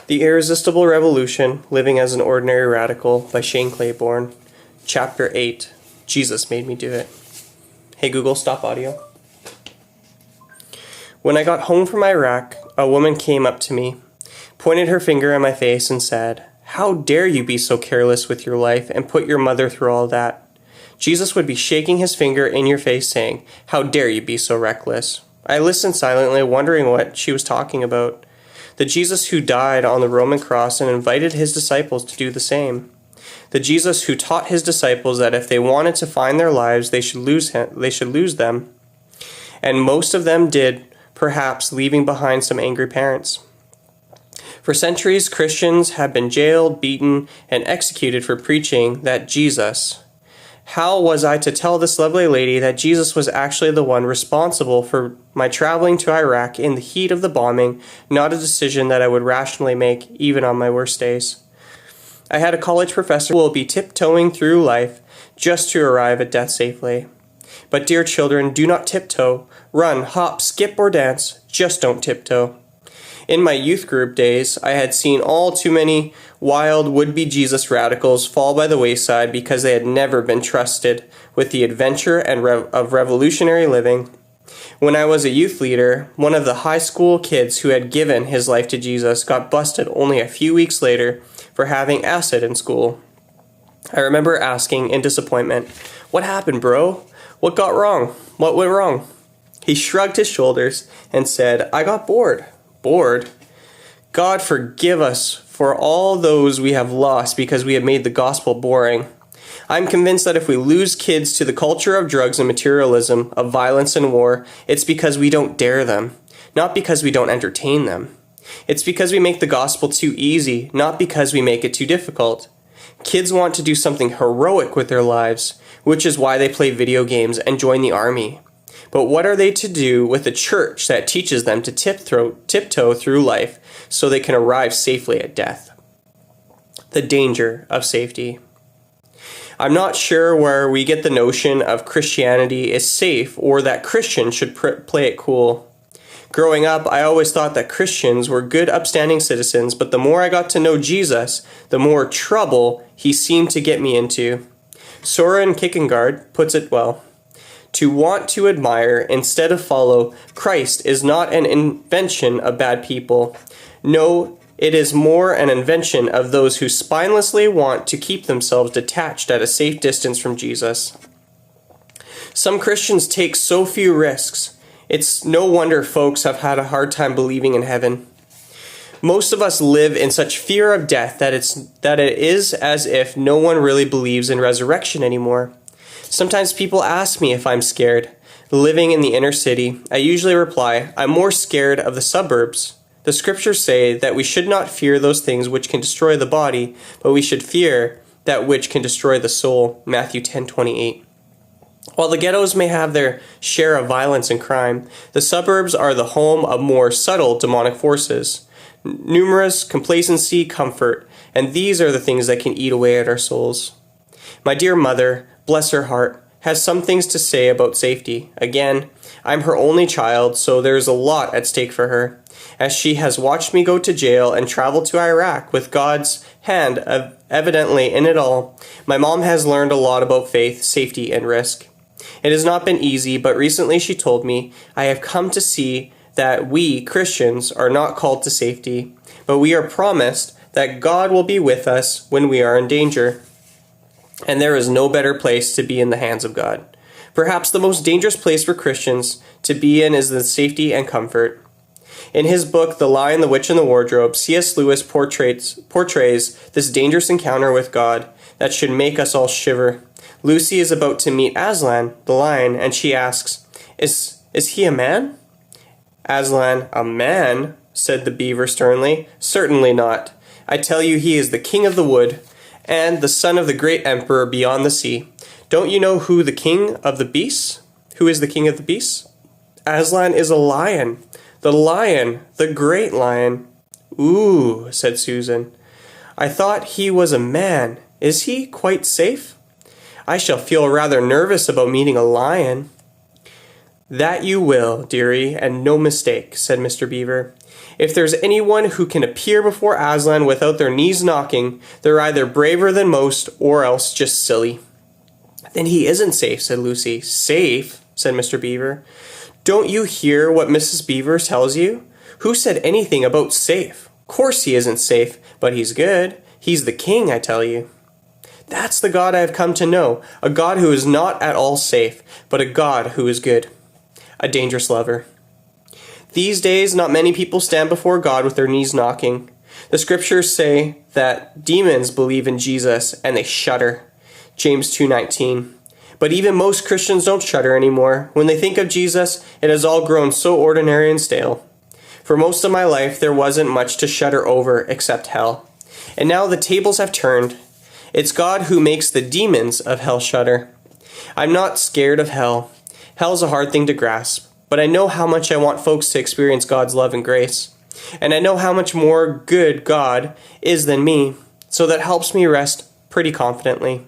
The Irresistible Revolution, Living as an Ordinary Radical by Shane Claiborne. Chapter 8, Jesus Made Me Do It. Hey Google, stop audio. When I got home from Iraq, a woman came up to me, pointed her finger at my face and said, "How dare you be so careless with your life and put your mother through all that?" Jesus would be shaking his finger in your face saying, "How dare you be so reckless?" I listened silently, wondering what she was talking about. The Jesus who died on the Roman cross and invited his disciples to do the same. The Jesus who taught his disciples that if they wanted to find their lives, they should lose them. And most of them did, perhaps leaving behind some angry parents. For centuries, Christians have been jailed, beaten, and executed for preaching that Jesus. How was I to tell this lovely lady that Jesus was actually the one responsible for my traveling to Iraq in the heat of the bombing, not a decision that I would rationally make even on my worst days? I had a college professor who will be tiptoeing through life just to arrive at death safely. But dear children, do not tiptoe. Run, hop, skip, or dance. Just don't tiptoe. In my youth group days, I had seen all too many wild would-be Jesus radicals fall by the wayside because they had never been trusted with the adventure and of revolutionary living. When I was a youth leader, one of the high school kids who had given his life to Jesus got busted only a few weeks later for having acid in school. I remember asking in disappointment, "What happened, bro? What got wrong? What went wrong?" He shrugged his shoulders and said, "I got bored." Bored? God forgive us for all those we have lost because we have made the gospel boring. I'm convinced that if we lose kids to the culture of drugs and materialism, of violence and war, it's because we don't dare them, not because we don't entertain them. It's because we make the gospel too easy, not because we make it too difficult. Kids want to do something heroic with their lives, which is why they play video games and join the army. But what are they to do with a church that teaches them to tiptoe through life so they can arrive safely at death? The danger of safety. I'm not sure where we get the notion of Christianity is safe or that Christians should play it cool. Growing up, I always thought that Christians were good, upstanding citizens, but the more I got to know Jesus, the more trouble he seemed to get me into. Soren Kierkegaard puts it well. To want to admire instead of follow Christ is not an invention of bad people. No, it is more an invention of those who spinelessly want to keep themselves detached at a safe distance from Jesus. Some Christians take so few risks. It's no wonder folks have had a hard time believing in heaven. Most of us live in such fear of death that it is as if no one really believes in resurrection anymore. Sometimes people ask me if I'm scared. Living in the inner city, I usually reply, I'm more scared of the suburbs. The scriptures say that we should not fear those things which can destroy the body, but we should fear that which can destroy the soul. Matthew 10:28. While the ghettos may have their share of violence and crime, the suburbs are the home of more subtle demonic forces. Numerous complacency, comfort, and these are the things that can eat away at our souls. My dear mother, bless her heart, has some things to say about safety. Again, I'm her only child, so there's a lot at stake for her. As she has watched me go to jail and travel to Iraq with God's hand evidently in it all, my mom has learned a lot about faith, safety, and risk. It has not been easy, but recently she told me, I have come to see that we, Christians, are not called to safety, but we are promised that God will be with us when we are in danger. And there is no better place to be in the hands of God. Perhaps the most dangerous place for Christians to be in is the safety and comfort. In his book, The Lion, the Witch, and the Wardrobe, C.S. Lewis portrays this dangerous encounter with God that should make us all shiver. Lucy is about to meet Aslan, the lion, and she asks, Is he a man? Aslan, a man? Said the beaver sternly. Certainly not. I tell you he is the king of the wood, and the son of the great emperor beyond the sea. Don't you know who the king of the beasts? Who is the king of the beasts? Aslan is a lion. The great lion. Ooh, said Susan. I thought he was a man. Is he quite safe? I shall feel rather nervous about meeting a lion. That you will, dearie, and no mistake, said Mr. Beaver. If there's anyone who can appear before Aslan without their knees knocking, they're either braver than most or else just silly." "Then he isn't safe," said Lucy. "Safe?" said Mr. Beaver. "Don't you hear what Mrs. Beaver tells you? Who said anything about safe? Course he isn't safe, but he's good. He's the king, I tell you." "That's the God I have come to know, a God who is not at all safe, but a God who is good. A dangerous lover." These days, not many people stand before God with their knees knocking. The scriptures say that demons believe in Jesus and they shudder. James 2:19. But even most Christians don't shudder anymore. When they think of Jesus, it has all grown so ordinary and stale. For most of my life, there wasn't much to shudder over except hell. And now the tables have turned. It's God who makes the demons of hell shudder. I'm not scared of hell. Hell's a hard thing to grasp. But I know how much I want folks to experience God's love and grace. And I know how much more good God is than me, so that helps me rest pretty confidently.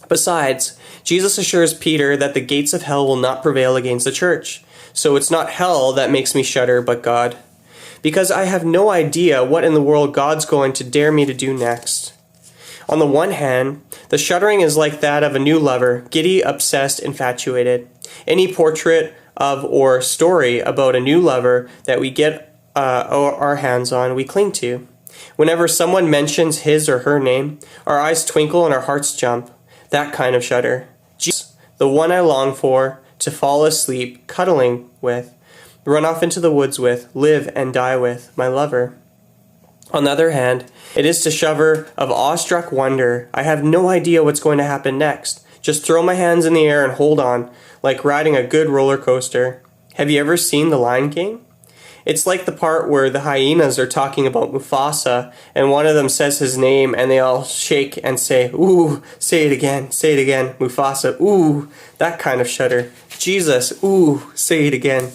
Besides, Jesus assures Peter that the gates of hell will not prevail against the church. So it's not hell that makes me shudder, but God. Because I have no idea what in the world God's going to dare me to do next. On the one hand, the shuddering is like that of a new lover, giddy, obsessed, infatuated. Any portrait of or story about a new lover that we get our hands on, we cling to. Whenever someone mentions his or her name, our eyes twinkle and our hearts jump. That kind of shudder. Jesus, the one I long for, to fall asleep, cuddling with, run off into the woods with, live and die with, my lover. On the other hand, it is to shudder of awestruck wonder. I have no idea what's going to happen next. Just throw my hands in the air and hold on, like riding a good roller coaster. Have you ever seen The Lion King? It's like the part where the hyenas are talking about Mufasa, and one of them says his name, and they all shake and say, "Ooh, say it again, Mufasa, ooh," that kind of shudder. Jesus, ooh, say it again.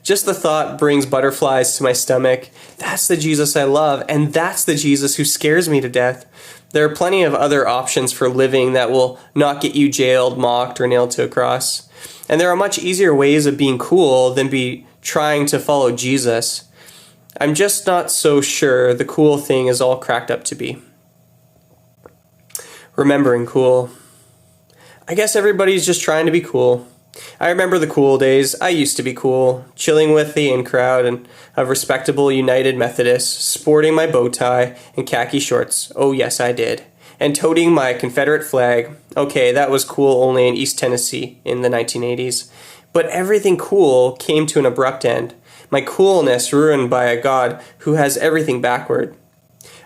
Just the thought brings butterflies to my stomach. That's the Jesus I love, and that's the Jesus who scares me to death. There are plenty of other options for living that will not get you jailed, mocked, or nailed to a cross. And there are much easier ways of being cool than be trying to follow Jesus. I'm just not so sure the cool thing is all cracked up to be. Remembering cool. I guess everybody's just trying to be cool. I remember the cool days. I used to be cool, chilling with the in crowd and of respectable United Methodists, sporting my bow tie and khaki shorts. Oh yes, I did. And toting my Confederate flag. Okay, that was cool only in East Tennessee in the 1980s. But everything cool came to an abrupt end. My coolness ruined by a God who has everything backward.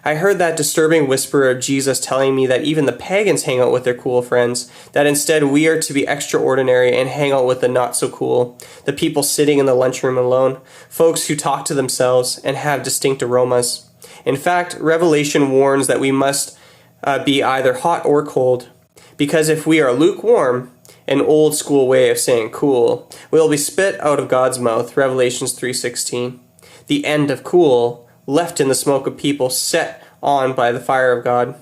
I heard that disturbing whisper of Jesus telling me that even the pagans hang out with their cool friends, that instead we are to be extraordinary and hang out with the not so cool, the people sitting in the lunchroom alone, folks who talk to themselves and have distinct aromas. In fact, Revelation warns that we must be either hot or cold, because if we are lukewarm, an old school way of saying cool, we'll be spit out of God's mouth, Revelations 3:16. The end of cool, left in the smoke of people set on by the fire of God.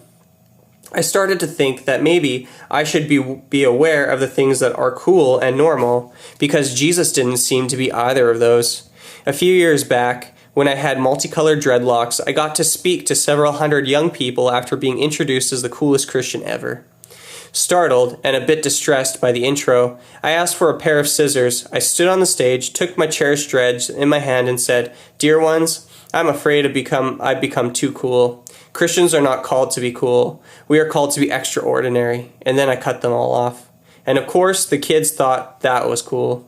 I started to think that maybe I should be aware of the things that are cool and normal, because Jesus didn't seem to be either of those. A few years back, when I had multicolored dreadlocks, I got to speak to several hundred young people after being introduced as the coolest Christian ever. Startled and a bit distressed by the intro, I asked for a pair of scissors. I stood on the stage, took my cherished dreads in my hand and said, "Dear ones, I'm afraid I've become too cool. Christians are not called to be cool. We are called to be extraordinary." And then I cut them all off. And of course, the kids thought that was cool.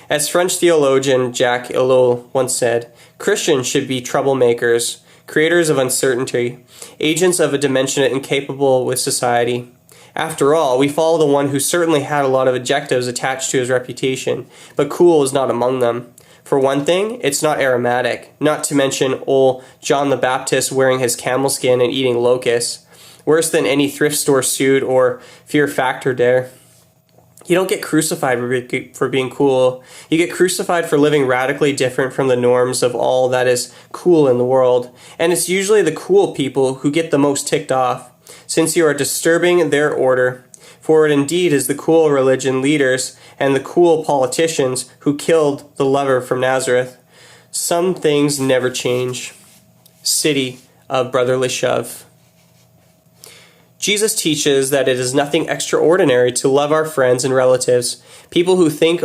As French theologian Jacques Ellul once said, Christians should be troublemakers, creators of uncertainty, agents of a dimension incapable with society. After all, we follow the one who certainly had a lot of adjectives attached to his reputation, but cool is not among them. For one thing, it's not aromatic, not to mention old John the Baptist wearing his camel skin and eating locusts, worse than any thrift store suit or Fear Factor dare. You don't get crucified for being cool. You get crucified for living radically different from the norms of all that is cool in the world. And it's usually the cool people who get the most ticked off, since you are disturbing their order. For it indeed is the cool religion leaders and the cool politicians who killed the lover from Nazareth. Some things never change. City of Brotherly Shove. Jesus teaches that it is nothing extraordinary to love our friends and relatives, people who think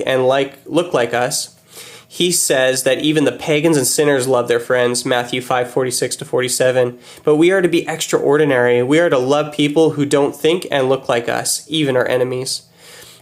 and look like us. He says that even the pagans and sinners love their friends, Matthew 5:46-47. But we are to be extraordinary. We are to love people who don't think and look like us, even our enemies.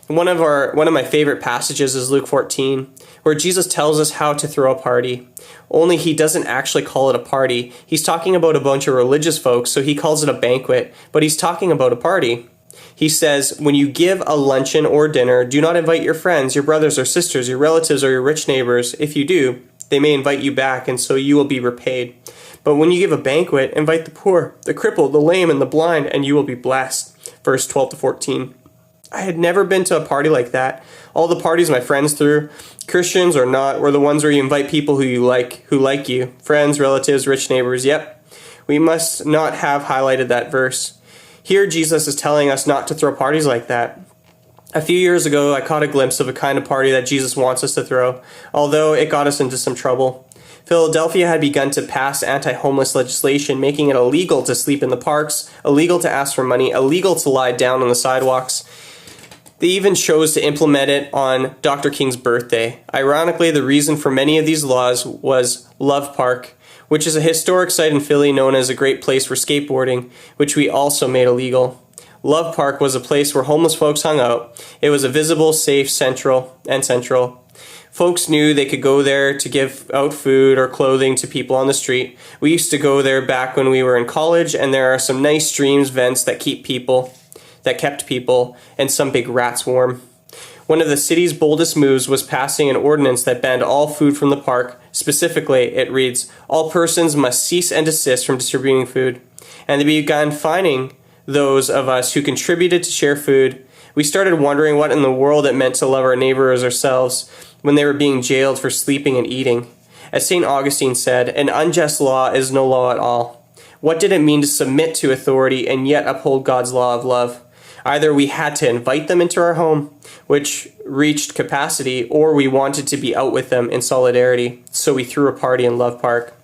One of my favorite passages is Luke 14, where Jesus tells us how to throw a party. Only he doesn't actually call it a party. He's talking about a bunch of religious folks, so he calls it a banquet, but he's talking about a party. He says, when you give a luncheon or dinner, do not invite your friends, your brothers or sisters, your relatives, or your rich neighbors. If you do, they may invite you back, and so you will be repaid. But when you give a banquet, invite the poor, the crippled, the lame, and the blind, and you will be blessed. Verse 12-14. I had never been to a party like that. All the parties my friends threw, Christians or not, were the ones where you invite people who like you. Friends, relatives, rich neighbors. Yep. We must not have highlighted that verse. Here Jesus is telling us not to throw parties like that. A few years ago, I caught a glimpse of a kind of party that Jesus wants us to throw, although it got us into some trouble. Philadelphia had begun to pass anti-homeless legislation, making it illegal to sleep in the parks, illegal to ask for money, illegal to lie down on the sidewalks. They even chose to implement it on Dr. King's birthday. Ironically, the reason for many of these laws was Love Park, which is a historic site in Philly known as a great place for skateboarding, which we also made illegal. Love Park was a place where homeless folks hung out. It was a visible, safe, central. Folks knew they could go there to give out food or clothing to people on the street. We used to go there back when we were in college, and there are some nice streams, vents that kept people, and some big rats warm. One of the city's boldest moves was passing an ordinance that banned all food from the park. Specifically, it reads, all persons must cease and desist from distributing food. And they began fining those of us who contributed to share food. We started wondering what in the world it meant to love our neighbors ourselves when they were being jailed for sleeping and eating. As St. Augustine said, an unjust law is no law at all. What did it mean to submit to authority and yet uphold God's law of love? Either we had to invite them into our home, which reached capacity, or we wanted to be out with them in solidarity, so we threw a party in Love Park.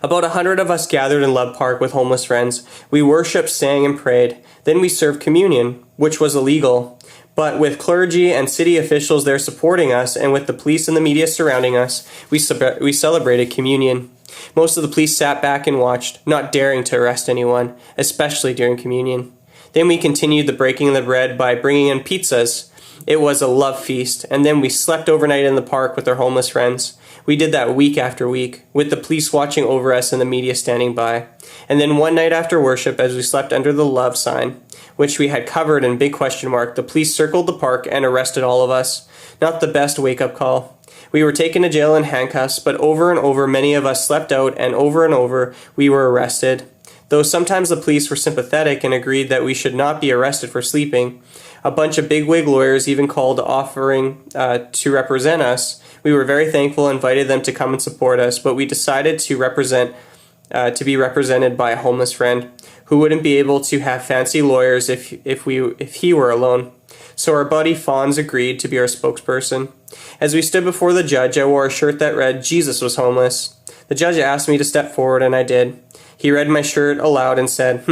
About 100 of us gathered in Love Park with homeless friends. We worshipped, sang, and prayed. Then we served communion, which was illegal. But with clergy and city officials there supporting us, and with the police and the media surrounding us, we celebrated communion. Most of the police sat back and watched, not daring to arrest anyone, especially during communion. Then we continued the breaking of the bread by bringing in pizzas. It was a love feast, and then we slept overnight in the park with our homeless friends. We did that week after week, with the police watching over us and the media standing by. And then one night after worship, as we slept under the love sign, which we had covered in big question mark, the police circled the park and arrested all of us. Not the best wake-up call. We were taken to jail in handcuffs, but over and over many of us slept out, and over we were arrested. Though sometimes the police were sympathetic and agreed that we should not be arrested for sleeping, a bunch of bigwig lawyers even called offering to represent us. We were very thankful and invited them to come and support us, but we decided to be represented by a homeless friend who wouldn't be able to have fancy lawyers if he were alone. So our buddy Fonz agreed to be our spokesperson. As we stood before the judge, I wore a shirt that read, "Jesus was homeless." The judge asked me to step forward, and I did. He read my shirt aloud and said,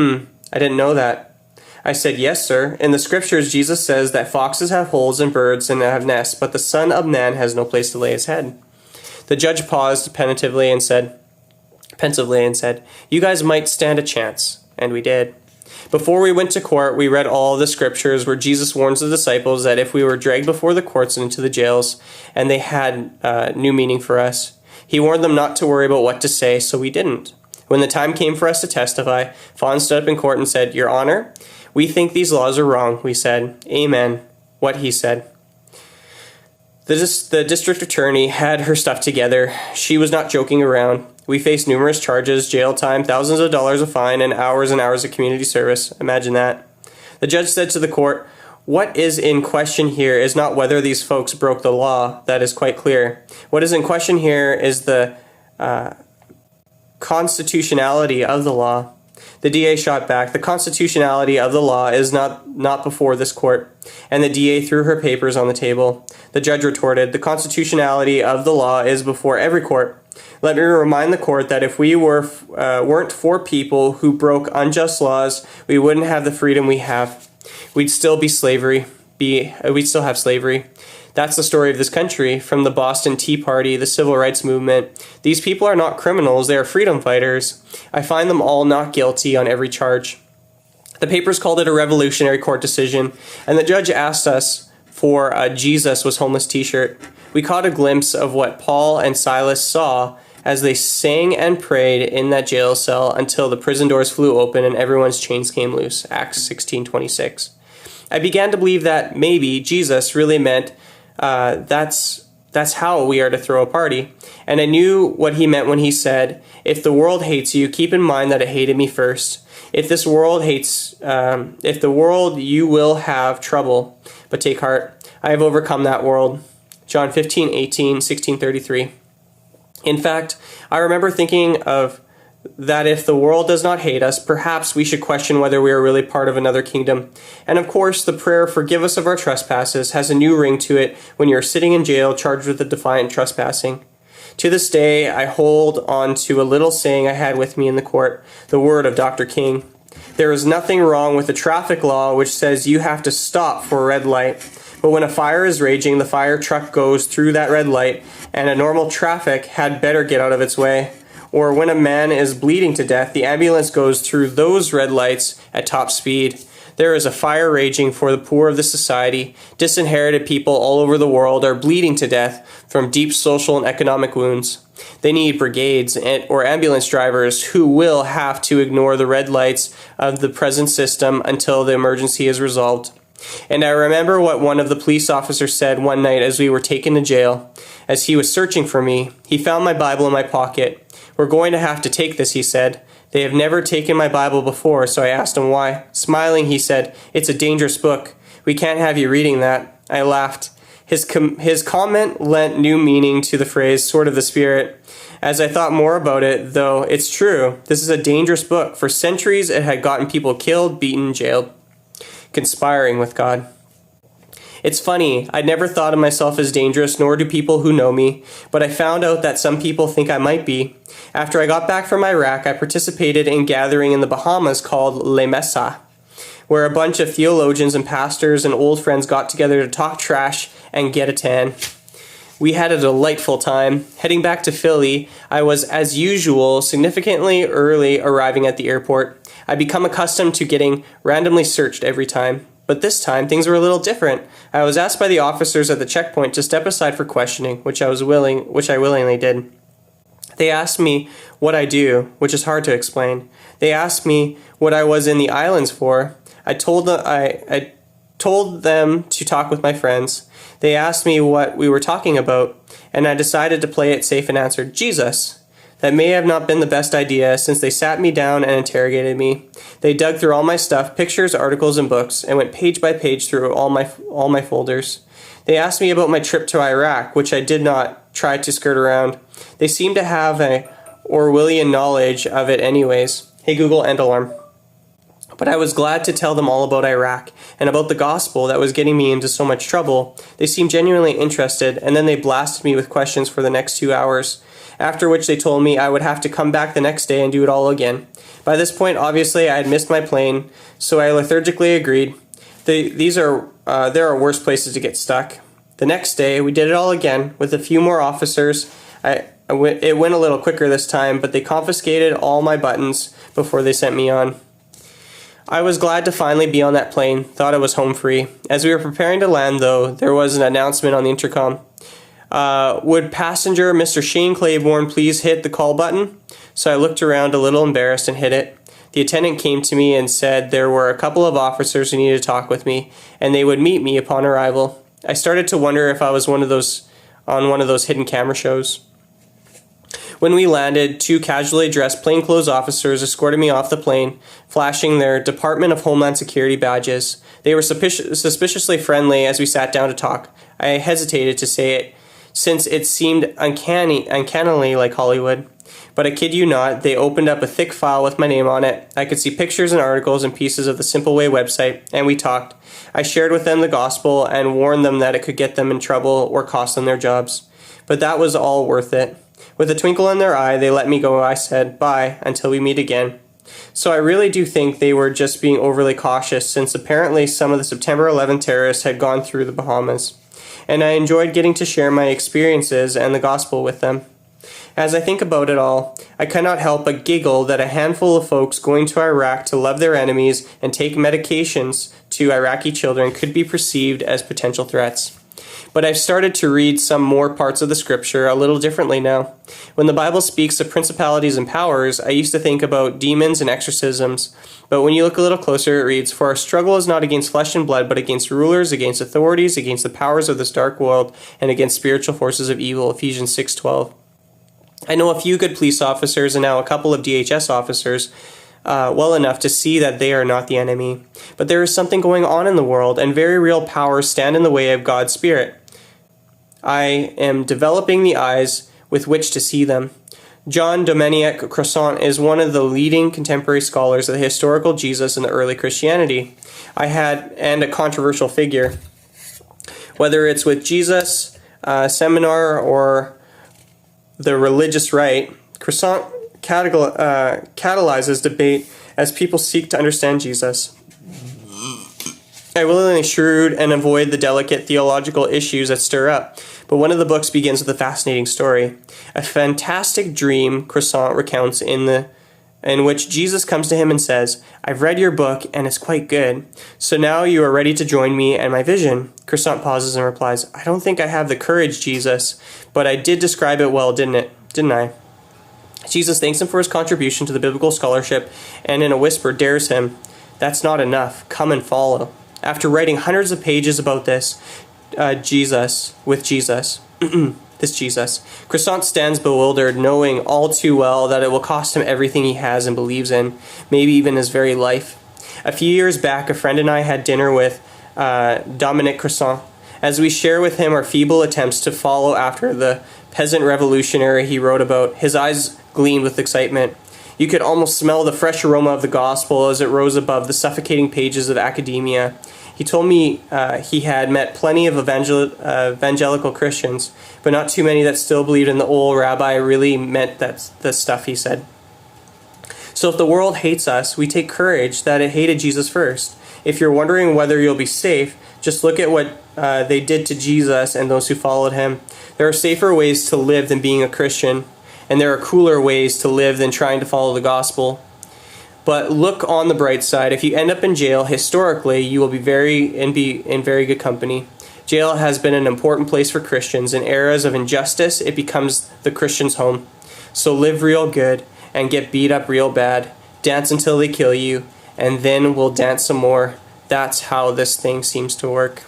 I didn't know that. I said, yes, sir. In the scriptures, Jesus says that foxes have holes and birds and have nests, but the Son of Man has no place to lay his head. The judge paused pensively and said, you guys might stand a chance. And we did. Before we went to court, we read all the scriptures where Jesus warns the disciples that if we were dragged before the courts and into the jails, and they had new meaning for us, he warned them not to worry about what to say, so we didn't. When the time came for us to testify, Fawn stood up in court and said, Your Honor, we think these laws are wrong. We said, Amen. What he said. The district attorney had her stuff together. She was not joking around. We faced numerous charges, jail time, thousands of dollars of fine, and hours of community service. Imagine that. The judge said to the court, What is in question here is not whether these folks broke the law. That is quite clear. What is in question here is the constitutionality of the law. The DA shot back, "The constitutionality of the law is not before this court." And the DA threw her papers on the table. The judge retorted, "The constitutionality of the law is before every court. Let me remind the court that if we weren't for people who broke unjust laws, we wouldn't have the freedom we have. We'd still have slavery. That's the story of this country, from the Boston Tea Party, the Civil Rights Movement. These people are not criminals, they are freedom fighters. I find them all not guilty on every charge." The papers called it a revolutionary court decision, and the judge asked us for a "Jesus was homeless" t-shirt. We caught a glimpse of what Paul and Silas saw as they sang and prayed in that jail cell until the prison doors flew open and everyone's chains came loose. Acts 16:26. I began to believe that maybe Jesus really meant that's how we are to throw a party. And I knew what he meant when he said, "If the world hates you, keep in mind that it hated me first. If the world, you will have trouble, but take heart. I have overcome that world." John 15:18, 16:33. In fact, I remember thinking of that if the world does not hate us, perhaps we should question whether we are really part of another kingdom. And of course, the prayer, "Forgive us of our trespasses," has a new ring to it when you're sitting in jail charged with a defiant trespassing. To this day, I hold on to a little saying I had with me in the court, the word of Dr. King. There is nothing wrong with the traffic law which says you have to stop for a red light. But when a fire is raging, the fire truck goes through that red light, and a normal traffic had better get out of its way. Or when a man is bleeding to death, the ambulance goes through those red lights at top speed. There is a fire raging for the poor of the society. Disinherited people all over the world are bleeding to death from deep social and economic wounds. They need brigades or ambulance drivers who will have to ignore the red lights of the present system until the emergency is resolved. And I remember what one of the police officers said one night as we were taken to jail. As he was searching for me, he found my Bible in my pocket. "We're going to have to take this," he said. "They have never taken my Bible before," so I asked him why. Smiling, he said, "It's a dangerous book. We can't have you reading that." I laughed. His comment lent new meaning to the phrase, "sword of the Spirit." As I thought more about it, though, it's true. This is a dangerous book. For centuries, it had gotten people killed, beaten, jailed. Conspiring with God. It's funny, I'd never thought of myself as dangerous, nor do people who know me, but I found out that some people think I might be. After I got back from Iraq, I participated in a gathering in the Bahamas called Le Mesa, where a bunch of theologians and pastors and old friends got together to talk trash and get a tan. We had a delightful time. Heading back to Philly, I was, as usual, significantly early arriving at the airport. I'd become accustomed to getting randomly searched every time. But this time, things were a little different. I was asked by the officers at the checkpoint to step aside for questioning, which I willingly did. They asked me what I do, which is hard to explain. They asked me what I was in the islands for. I told them to talk with my friends. They asked me what we were talking about, and I decided to play it safe and answered, "Jesus." That may have not been the best idea, since they sat me down and interrogated me. They dug through all my stuff, pictures, articles, and books, and went page by page through all my folders. They asked me about my trip to Iraq, which I did not try to skirt around. They seemed to have an Orwellian knowledge of it anyways. Hey Google, end alarm. But I was glad to tell them all about Iraq and about the gospel that was getting me into so much trouble. They seemed genuinely interested, and then they blasted me with questions for the next 2 hours, after which they told me I would have to come back the next day and do it all again. By this point, obviously, I had missed my plane, so I lethargically agreed. There are worse places to get stuck. The next day, we did it all again with a few more officers. It went a little quicker this time, but they confiscated all my buttons before they sent me on. I was glad to finally be on that plane, thought I was home free. As we were preparing to land, though, there was an announcement on the intercom. Would passenger Mr. Shane Claiborne please hit the call button? So I looked around a little embarrassed and hit it. The attendant came to me and said there were a couple of officers who needed to talk with me, and they would meet me upon arrival. I started to wonder if I was on one of those hidden camera shows. When we landed, 2 casually dressed plainclothes officers escorted me off the plane, flashing their Department of Homeland Security badges. They were suspiciously friendly as we sat down to talk. I hesitated to say it, since it seemed uncannily like Hollywood. But I kid you not, they opened up a thick file with my name on it. I could see pictures and articles and pieces of the Simple Way website, and we talked. I shared with them the gospel and warned them that it could get them in trouble or cost them their jobs. But that was all worth it. With a twinkle in their eye, they let me go. I said, "Bye, until we meet again." So I really do think they were just being overly cautious, since apparently some of the September 11th terrorists had gone through the Bahamas. And I enjoyed getting to share my experiences and the gospel with them. As I think about it all, I cannot help but giggle that a handful of folks going to Iraq to love their enemies and take medications to Iraqi children could be perceived as potential threats. But I've started to read some more parts of the scripture a little differently now. When the Bible speaks of principalities and powers, I used to think about demons and exorcisms. But when you look a little closer, it reads, "For our struggle is not against flesh and blood, but against rulers, against authorities, against the powers of this dark world, and against spiritual forces of evil." Ephesians 6:12. I know a few good police officers and now a couple of DHS officers well enough to see that they are not the enemy. But there is something going on in the world, and very real powers stand in the way of God's Spirit. I am developing the eyes with which to see them. John Dominic Croissant is one of the leading contemporary scholars of the historical Jesus in the early Christianity. And a controversial figure. Whether it's with Jesus seminar or the religious right, Croissant catalyzes debate as people seek to understand Jesus. I willingly shrewd and avoid the delicate theological issues that stir up, but one of the books begins with a fascinating story. A fantastic dream Croissant recounts in which Jesus comes to him and says, "I've read your book and it's quite good. So now you are ready to join me and my vision." Croissant pauses and replies, "I don't think I have the courage, Jesus, but I did describe it well, didn't I?" Jesus thanks him for his contribution to the biblical scholarship and in a whisper dares him, "That's not enough. Come and follow." After writing hundreds of pages about this Jesus, Croissant stands bewildered, knowing all too well that it will cost him everything he has and believes in, maybe even his very life. A few years back, a friend and I had dinner with Dominic Croissant. As we share with him our feeble attempts to follow after the peasant revolutionary he wrote about, his eyes gleamed with excitement. You could almost smell the fresh aroma of the gospel as it rose above the suffocating pages of academia. He told me he had met plenty of evangelical Christians, but not too many that still believed in the old rabbi really meant the stuff he said. So if the world hates us, we take courage that it hated Jesus first. If you're wondering whether you'll be safe, just look at what they did to Jesus and those who followed him. There are safer ways to live than being a Christian, and there are cooler ways to live than trying to follow the gospel. But look on the bright side. If you end up in jail, historically, you will be in very good company. Jail has been an important place for Christians. In eras of injustice, it becomes the Christian's home. So live real good and get beat up real bad. Dance until they kill you, and then we'll dance some more. That's how this thing seems to work.